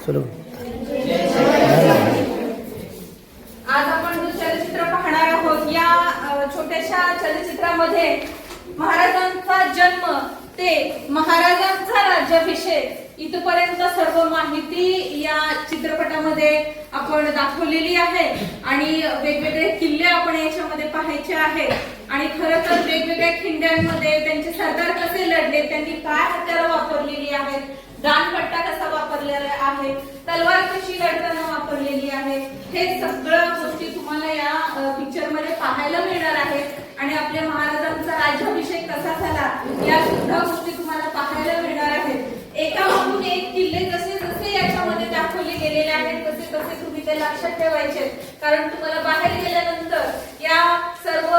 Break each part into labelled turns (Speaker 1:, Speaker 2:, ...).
Speaker 1: आज आपण जो चलचित्र पाहणार आहोत या छोट्याशा चलचित्रामध्ये महाराजांचा जन्म ते महाराजांचा राज्याभिषेक इथपर्यंत सर्व माहिती या चित्रपटामध्ये आपण दाखवलेली आहे आणि वेगवेगळे किल्ले आपण याच्यामध्ये पाहायचे आहेत आणि खरं तर वेगवेगळ्या खिंड्यांमध्ये त्यांचे सरदार कसे लढले, त्यांनी काय हत्यारं वापरलेली आहेत, दानपट्टा कसा वापरलेला आहे, तलवार कशी लढताना वापरलेली आहे, हे सगळं गोष्टी तुम्हाला या पिक्चर मध्ये पाहायला मिळणार आहेत आणि आपल्या महाराजांचा राज्याभिषेक कसा झाला या सुद्धा गोष्टी तुम्हाला पाहायला मिळणार आहेत. एकामागून एक किल्ले जसे जसे याच्यामध्ये दाखवले गेलेले आहेत तसे तसे तुम्ही ते लक्षात ठेवायचे, कारण तुम्हाला बाहेर गेल्यानंतर या सर्व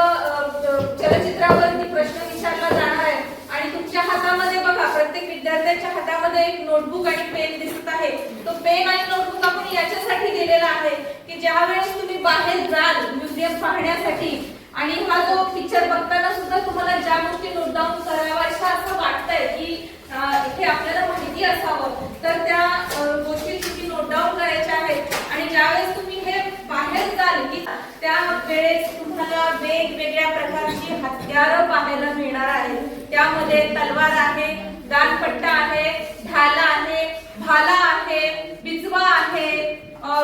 Speaker 1: चलचित्रावरती प्रश्न विचारला जाणार आहे आणि तुमच्या हातामध्ये बघा, प्रत्येक विद्यार्थ्यांच्या हातामध्ये एक नोटबुक आणि पेन दिसत आहे. तो पेन आणि नोटबुक आपण याच्यासाठी दिलेला आहे की ज्या वेळेस तुम्ही बाहेर जाल म्युझियम पाहण्यासाठी आणि हा जो पिक्चर बघताना सुद्धा तुम्हाला ज्या गोष्टी नोट डाऊन कराव्याशा असं वाटतंय की इथे आपल्याला माहिती असावं, तर त्या गोष्टी तुम्ही नोट डाऊन करायच्या आहेत आणि ज्यावेळेस तुम्ही हे बाहेर जाल की त्या वेळेस तुम्हाला वेगवेगळ्या प्रकारची हत्यारं पाहायला मिळणार आहेत. त्यामध्ये तलवार आहे, दानपट्टा आहे, ढाला आहे, भाला आहे, बिजवा आहे,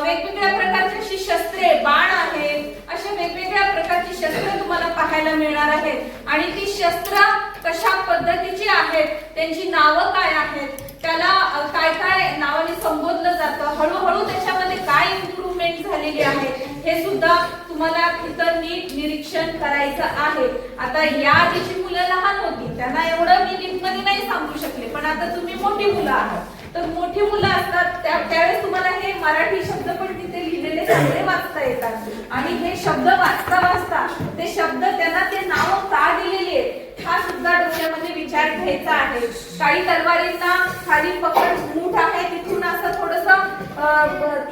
Speaker 1: वेगवेगळ्या प्रकारची शस्त्रे, बाण आहे, अशा वेगवेगळ्या प्रकारची शस्त्रे तुम्हाला पाहायला मिळणार आहेत आणि ती शस्त्र कशा पद्धतीची आहेत, त्यांची नावं काय आहेत, त्याला काय काय नावाने संबोधलं जातं, हळूहळू त्याच्यामध्ये काय इम्प्रूव्हमेंट झालेली आहे हे सुद्धा तुम्हाला तिथं नीट निरीक्षण करायचं आहे. आता या आधीची मुलं लहान होती, त्यांना एवढं मी नीटमध्ये नाही सांगू शकले, पण आता तुम्ही मोठी मुलं आहात, तर मोठी मुलं असतात त्यावेळेस तुम्हाला हे मराठी शब्द पण तिथे लिहिलेले सगळे वाचता येतात आणि हे शब्द वाचता वाचता ते शब्द त्यांना ते नाव का दिलेले हा सुद्धा डोक्यामध्ये विचार घ्यायचा आहे. काही तलवारींना खाली पकड मूठ आहे तिथून असं थोडस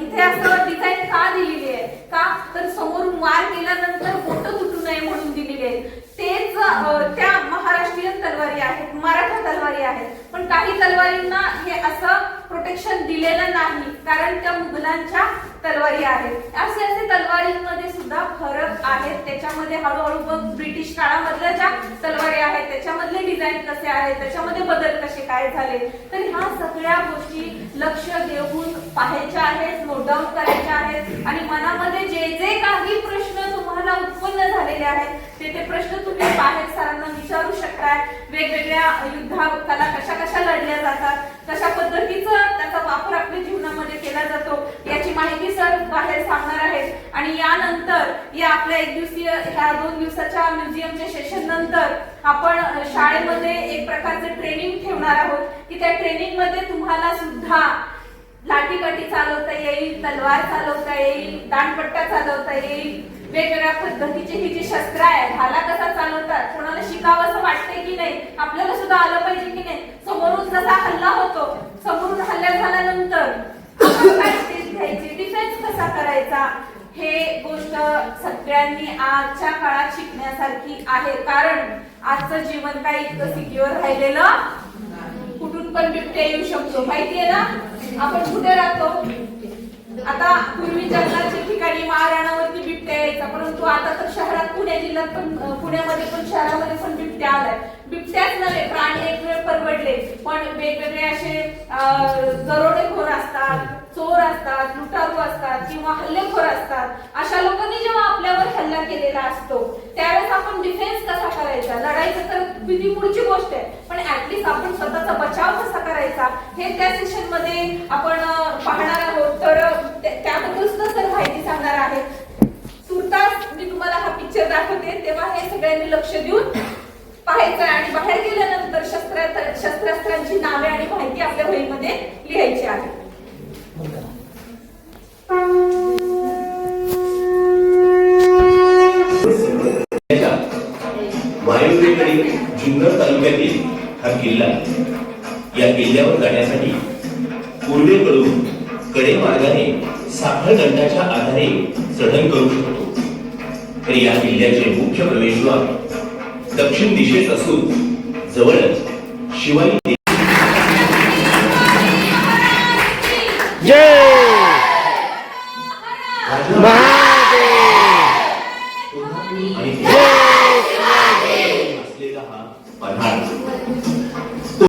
Speaker 1: इथे असं डिझाईन का दिलेली आहे, का तर समोरून वार केल्यानंतर बोटं तुटू नये म्हणून दिलेली आहे. तेच त्या महाराष्ट्रीयन तलवारी आहेत, मराठा तलवारी आहेत, पण काही तलवारींना हे असं प्रोटेक्शन दिलेलं नाही कारण त्या मुघलांच्या तलवारी आहेत. असे असे तलवारींमध्ये सुद्धा फरक आहेत. त्याच्यामध्ये हळूहळू बघ ब्रिटिश काळामधल्या ज्या तलवारी आहेत त्याच्यामधले डिझाईन कसे आहेत, त्याच्यामध्ये बदल कसे काय झाले, तर ह्या सगळ्या गोष्टी लक्ष देऊन पाहायच्या आहेत, नोट डाऊन करायच्या आहेत आणि मनामध्ये जे जे काही प्रश्न तुम्हाला उत्पन्न झालेले आहेत ते प्रश्न तुम्ही बाहेर सरांना विचारू शकता. वेगवेगळ्या युद्धा कला कशा कशा लढल्या जातात, कशा पद्धतीचा त्याचा वापर आपल्या जीवनामध्ये केला जातो याची माहिती सर बाहेर सांगणार आहेत आणि यानंतर या आपल्या एक दिवसीय ह्या 2 दिवसाच्या म्युझियमच्या सेशन नंतर आपण शाळेमध्ये एक प्रकारचे ट्रेनिंग ठेवणार आहोत की त्या ट्रेनिंग मध्ये तुम्हाला सुद्धा लाठीकाठी चालवता येईल, तलवार चालवता येईल, दांडपट्टा चालवता येईल, वेगवेगळ्या पद्धतीची ही जी शस्त्र आहे, भाला कसा चालवतात, कोणाला शिकावं असं वाटतंय की नाही, आपल्याला सुद्धा आलं पाहिजे की नाही, समोरून जसा हल्ला होतो, समोरून हल्ला झाल्यानंतर काय स्टेज घ्यायची, डिफेन्स कसा करायचा, हे गोष्ट सगळ्यांनी आजच्या काळात शिकण्यासारखी आहे. कारण आजचं जीवन काही इतकं सिक्युअर राहिलेलं, कुठून पण बिबट्या येऊ शकतो, माहितीये ना. आपण कुठे राहतो, आता पूर्वी जंगलाच्या ठिकाणी महाराणावरती बिबट्या यायचा, परंतु आता तर शहरात पुणे जिल्ह्यात पण, पुण्यामध्ये पण शहरामध्ये पण बिबट्या आलाय. बिबट्याच नव्हे, प्राणी एक वेळ परवडले, पण वेगवेगळे असे दरोडेखोर असतात, चोर असतात, लुटारू असतात किंवा हल्लेखोर असतात. अशा लोकांनी जेव्हा आपल्यावर हल्ला केलेला असतो त्यावेळेस आपण डिफेन्स कसा करायचा, लढायचं तर किती पुढची गोष्ट आहे, पण ऍटलीस्ट आपण स्वतःचा बचाव कसा करायचा हे त्या सेशन मध्ये आपण पाहणार आहोत. तर त्याबद्दल सुद्धा सर माहिती सांगणार आहे. तुर्तास मी तुम्हाला हा पिक्चर दाखवते तेव्हा हे सगळ्यांनी लक्ष देऊन पाहायचं आहे आणि बाहेर गेल्यानंतर शस्त्रास्त्रांची नावे आणि माहिती आपल्या वहीमध्ये लिहायची आहे.
Speaker 2: वायुव्येकडील जुन्नर तालुक्यातील हा किल्ला, या किल्ल्यावर जाण्यासाठी पूर्वेकडून कडे मार्गाने साखळदंडाच्या आधारे चढण करू शकतो. तर या किल्ल्याचे मुख्य प्रवेशद्वार दक्षिण दिशेस असून जवळच शिवाई